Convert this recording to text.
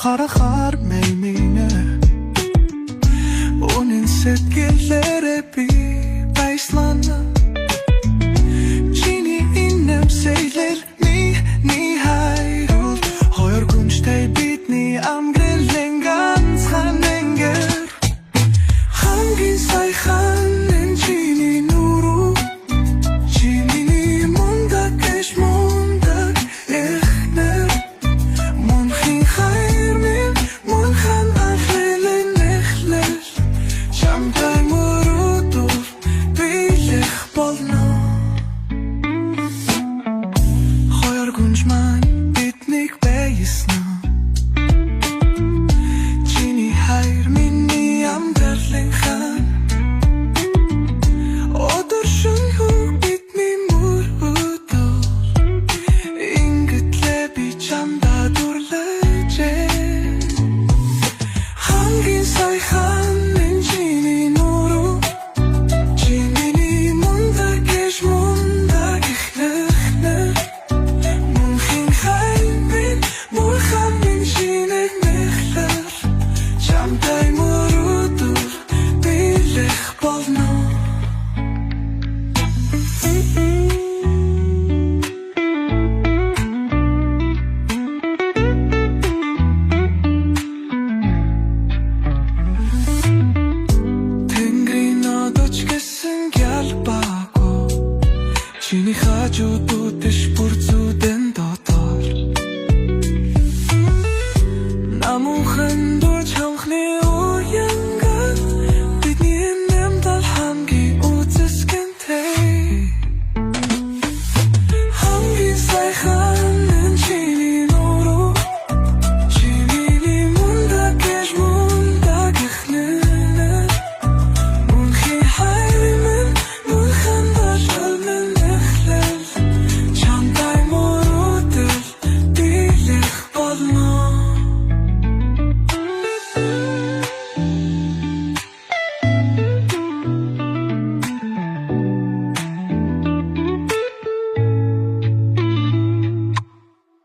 харахаар мейминэ Үнэн сэтгэлээрээ би баяслана Чиний инэм сэйлэр миний хайрууд Хоёр гүнжтэй бидний амгэрлэн ганцхан энгэр Хамгийн сайхан энэ чиний нүрүү Чиний мундаг эш мундаг эхнэр Мөнхийн хайр минь мөнхөн анхлын эхлэл Чамтай мөрөдөө биелэх болно Хоёр гүнж маань биднийг байсан Чиний хайр миний амгэрлэн хан Өдөр шөнөгүй бидний мөрөдөө Ингэтлээ би чамдаа дурлажээ Хамгийн сайхан энэ чиний нүрүү Чиний мундаг эш мундаг эхнэр Мөнхийн хайр минь мөнхөн шинэг мэхлэр Чамтай мөрөдөө биелэх болно Тэнгэрийн одож гэсэн гялбаагүй Чиний хажууд